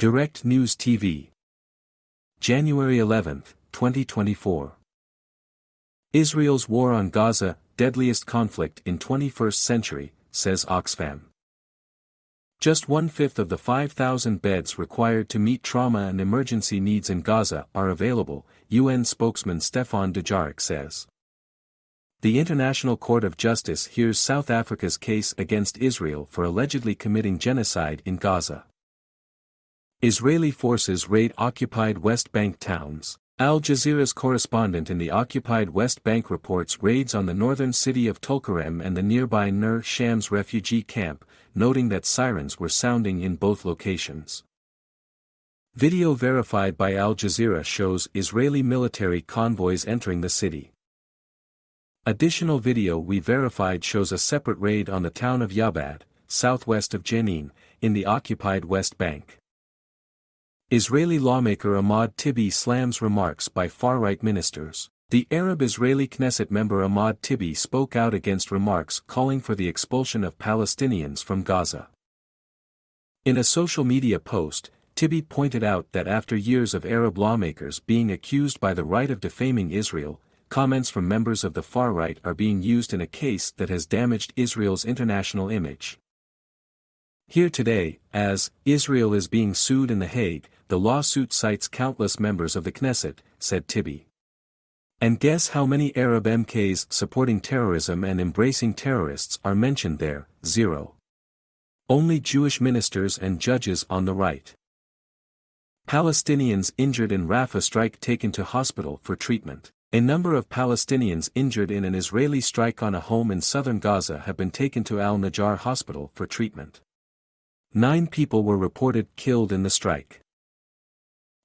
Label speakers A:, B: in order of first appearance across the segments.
A: Direct News TV. January 11, 2024. Israel's war on Gaza, deadliest conflict in 21st century, says Oxfam. Just 1/5 of the 5,000 beds required to meet trauma and emergency needs in Gaza are available, UN spokesman Stefan Dujarric says. The International Court of Justice hears South Africa's case against Israel for allegedly committing genocide in Gaza. Israeli forces raid occupied West Bank towns. Al Jazeera's correspondent in the occupied West Bank reports raids on the northern city of Tulkarem and the nearby Nur Shams refugee camp, noting that sirens were sounding in both locations. Video verified by Al Jazeera shows Israeli military convoys entering the city. Additional video we verified shows a separate raid on the town of Yabad, southwest of Jenin, in the occupied West Bank. Israeli lawmaker Ahmad Tibi slams remarks by far-right ministers. The Arab-Israeli Knesset member Ahmad Tibi spoke out against remarks calling for the expulsion of Palestinians from Gaza. In a social media post, Tibi pointed out that after years of Arab lawmakers being accused by the right of defaming Israel, comments from members of the far-right are being used in a case that has damaged Israel's international image. Here today, as Israel is being sued in The Hague, the lawsuit cites countless members of the Knesset, said Tibi. And guess how many Arab MKs supporting terrorism and embracing terrorists are mentioned there? 0. Only Jewish ministers and judges on the right. Palestinians injured in Rafah strike taken to hospital for treatment. A number of Palestinians injured in an Israeli strike on a home in southern Gaza have been taken to Al-Najjar Hospital for treatment. 9 people were reported killed in the strike.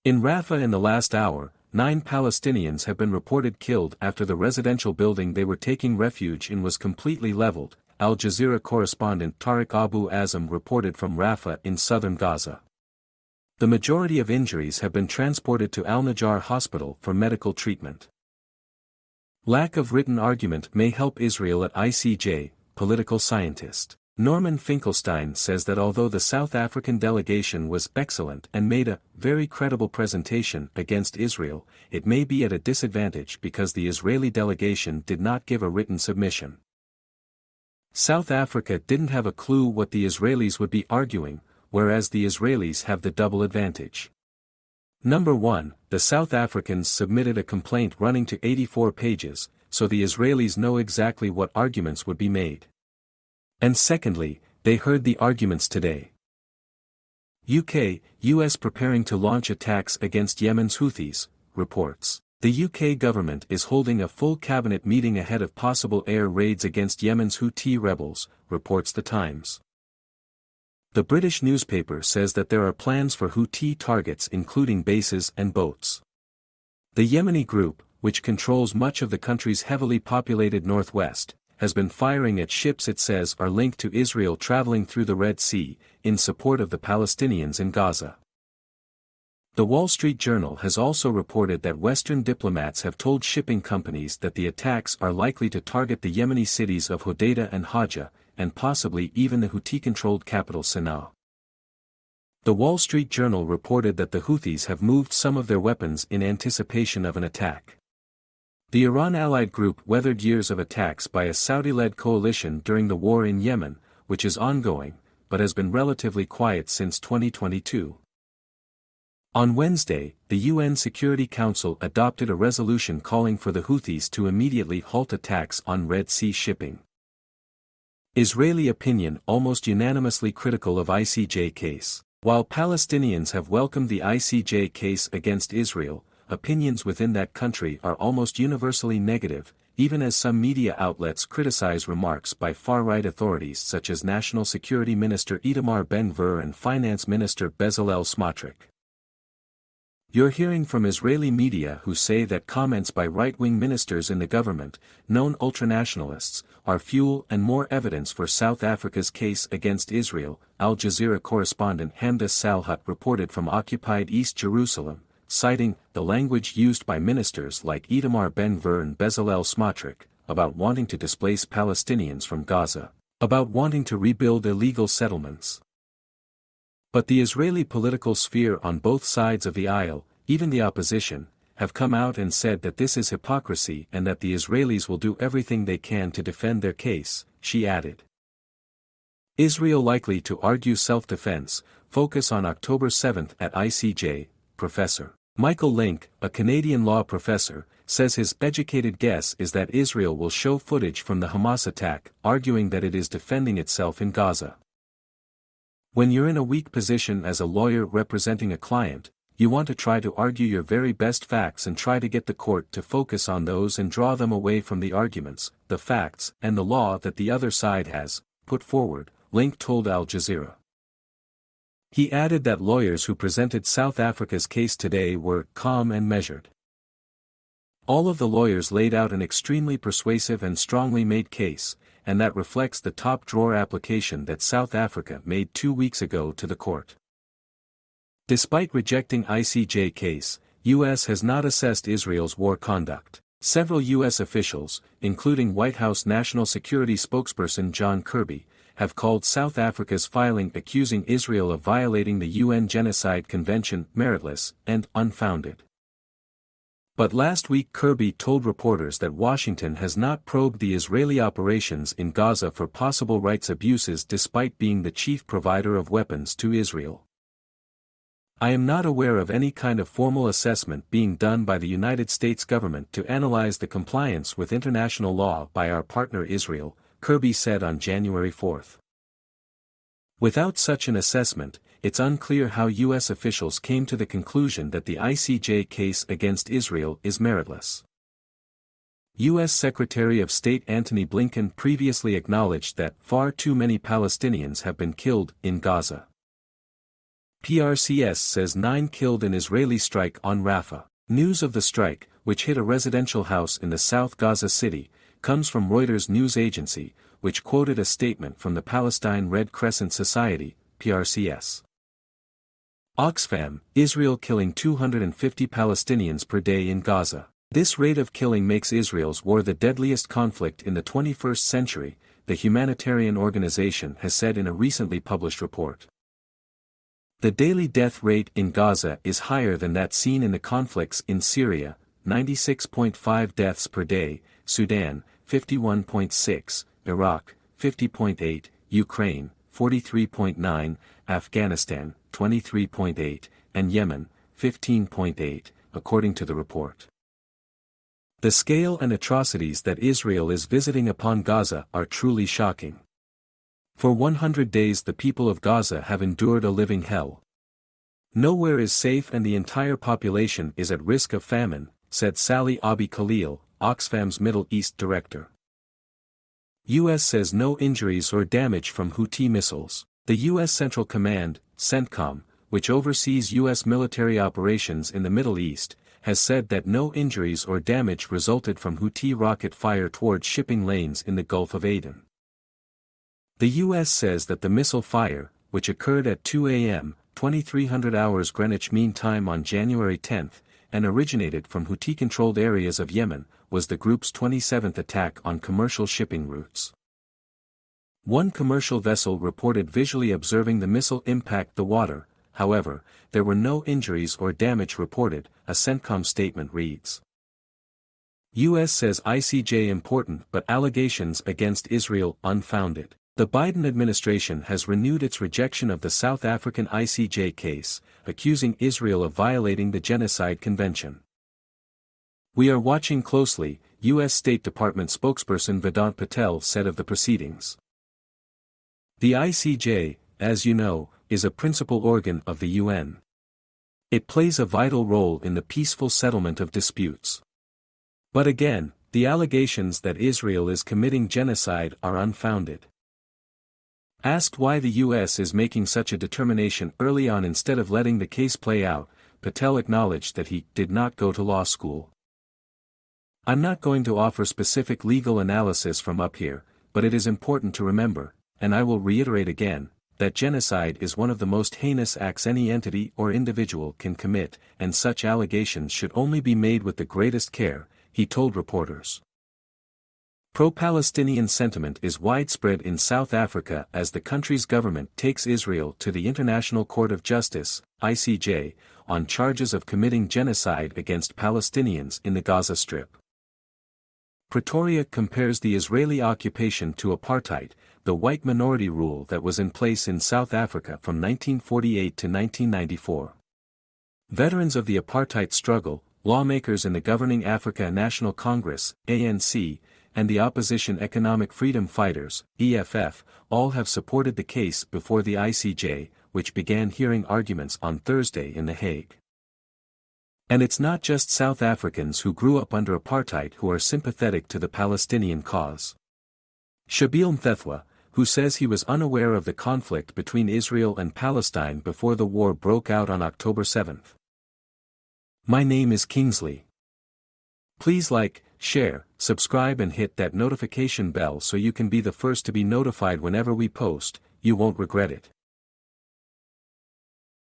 A: In Rafah in the last hour, 9 Palestinians have been reported killed after the residential building they were taking refuge in was completely leveled, Al Jazeera correspondent Tariq Abu Azam reported from Rafah in southern Gaza. The majority of injuries have been transported to Al-Najjar Hospital for medical treatment. Lack of written argument may help Israel at ICJ, political scientist Norman Finkelstein says that although the South African delegation was excellent and made a very credible presentation against Israel, it may be at a disadvantage because the Israeli delegation did not give a written submission. South Africa didn't have a clue what the Israelis would be arguing, whereas the Israelis have the double advantage. Number 1, the South Africans submitted a complaint running to 84 pages, so the Israelis know exactly what arguments would be made. And secondly, they heard the arguments today. US preparing to launch attacks against Yemen's Houthis, reports. The UK government is holding a full cabinet meeting ahead of possible air raids against Yemen's Houthi rebels, reports The Times. The British newspaper says that there are plans for Houthi targets including bases and boats. The Yemeni group, which controls much of the country's heavily populated northwest, has been firing at ships it says are linked to Israel traveling through the Red Sea, in support of the Palestinians in Gaza. The Wall Street Journal has also reported that Western diplomats have told shipping companies that the attacks are likely to target the Yemeni cities of Hodeidah and Hajjah, and possibly even the Houthi-controlled capital Sana'a. The Wall Street Journal reported that the Houthis have moved some of their weapons in anticipation of an attack. The Iran-allied group weathered years of attacks by a Saudi-led coalition during the war in Yemen, which is ongoing, but has been relatively quiet since 2022. On Wednesday, the UN Security Council adopted a resolution calling for the Houthis to immediately halt attacks on Red Sea shipping. Israeli opinion almost unanimously critical of ICJ case. While Palestinians have welcomed the ICJ case against Israel, opinions within that country are almost universally negative, even as some media outlets criticize remarks by far-right authorities such as National Security Minister Itamar Ben-Gvir and Finance Minister Bezalel Smotrich. You're hearing from Israeli media who say that comments by right-wing ministers in the government, known ultranationalists, are fuel and more evidence for South Africa's case against Israel, Al Jazeera correspondent Hamda Salhut reported from occupied East Jerusalem, citing the language used by ministers like Itamar Ben-Gvir and Bezalel Smotrich, about wanting to displace Palestinians from Gaza, about wanting to rebuild illegal settlements. But the Israeli political sphere on both sides of the aisle, even the opposition, have come out and said that this is hypocrisy and that the Israelis will do everything they can to defend their case, she added. Israel likely to argue self-defense, focus on October 7 at ICJ, Professor Michael Link, a Canadian law professor, says his educated guess is that Israel will show footage from the Hamas attack, arguing that it is defending itself in Gaza. When you're in a weak position as a lawyer representing a client, you want to try to argue your very best facts and try to get the court to focus on those and draw them away from the arguments, the facts, and the law that the other side has put forward, Link told Al Jazeera. He added that lawyers who presented South Africa's case today were calm and measured. All of the lawyers laid out an extremely persuasive and strongly made case, and that reflects the top-drawer application that South Africa made 2 weeks ago to the court. Despite rejecting ICJ case, U.S. has not assessed Israel's war conduct. Several U.S. officials, including White House National Security spokesperson John Kirby, have called South Africa's filing accusing Israel of violating the UN Genocide Convention meritless and unfounded. But last week Kirby told reporters that Washington has not probed the Israeli operations in Gaza for possible rights abuses despite being the chief provider of weapons to Israel. I am not aware of any kind of formal assessment being done by the United States government to analyze the compliance with international law by our partner Israel, Kirby said on January 4. Without such an assessment, it's unclear how U.S. officials came to the conclusion that the ICJ case against Israel is meritless. U.S. Secretary of State Antony Blinken previously acknowledged that far too many Palestinians have been killed in Gaza. PRCS says 9 killed in Israeli strike on Rafah. News of the strike, which hit a residential house in the South Gaza city, comes from Reuters news agency, which quoted a statement from the Palestine Red Crescent Society, PRCS. Oxfam, Israel killing 250 Palestinians per day in Gaza. This rate of killing makes Israel's war the deadliest conflict in the 21st century, the humanitarian organization has said in a recently published report. The daily death rate in Gaza is higher than that seen in the conflicts in Syria, 96.5 deaths per day, Sudan, 51.6, Iraq, 50.8, Ukraine, 43.9, Afghanistan, 23.8, and Yemen, 15.8, according to the report. The scale and atrocities that Israel is visiting upon Gaza are truly shocking. For 100 days the people of Gaza have endured a living hell. Nowhere is safe and the entire population is at risk of famine, said Sally Abi Khalil, Oxfam's Middle East director. U.S. says no injuries or damage from Houthi missiles. The U.S. Central Command, CENTCOM, which oversees U.S. military operations in the Middle East, has said that no injuries or damage resulted from Houthi rocket fire towards shipping lanes in the Gulf of Aden. The U.S. says that the missile fire, which occurred at 2 a.m., 2300 hours Greenwich Mean Time on January 10, and originated from Houthi-controlled areas of Yemen, was the group's 27th attack on commercial shipping routes. One commercial vessel reported visually observing the missile impact the water. However, there were no injuries or damage reported, a CENTCOM statement reads. U.S. says ICJ important but allegations against Israel unfounded. The Biden administration has renewed its rejection of the South African ICJ case, accusing Israel of violating the Genocide Convention. We are watching closely, U.S. State Department spokesperson Vedant Patel said of the proceedings. The ICJ, as you know, is a principal organ of the UN. It plays a vital role in the peaceful settlement of disputes. But again, the allegations that Israel is committing genocide are unfounded. Asked why the U.S. is making such a determination early on instead of letting the case play out, Patel acknowledged that he did not go to law school. I'm not going to offer specific legal analysis from up here, but it is important to remember, and I will reiterate again, that genocide is one of the most heinous acts any entity or individual can commit, and such allegations should only be made with the greatest care, he told reporters. Pro-Palestinian sentiment is widespread in South Africa as the country's government takes Israel to the International Court of Justice, ICJ, on charges of committing genocide against Palestinians in the Gaza Strip. Pretoria compares the Israeli occupation to apartheid, the white minority rule that was in place in South Africa from 1948 to 1994. Veterans of the apartheid struggle, lawmakers in the governing Africa National Congress, ANC, and the opposition Economic Freedom Fighters, EFF, all have supported the case before the ICJ, which began hearing arguments on Thursday in The Hague. And it's not just South Africans who grew up under apartheid who are sympathetic to the Palestinian cause. Shabil Mthethwa, who says he was unaware of the conflict between Israel and Palestine before the war broke out on October 7. My name is Kingsley. Please like, share, subscribe and hit that notification bell so you can be the first to be notified whenever we post. You won't regret it.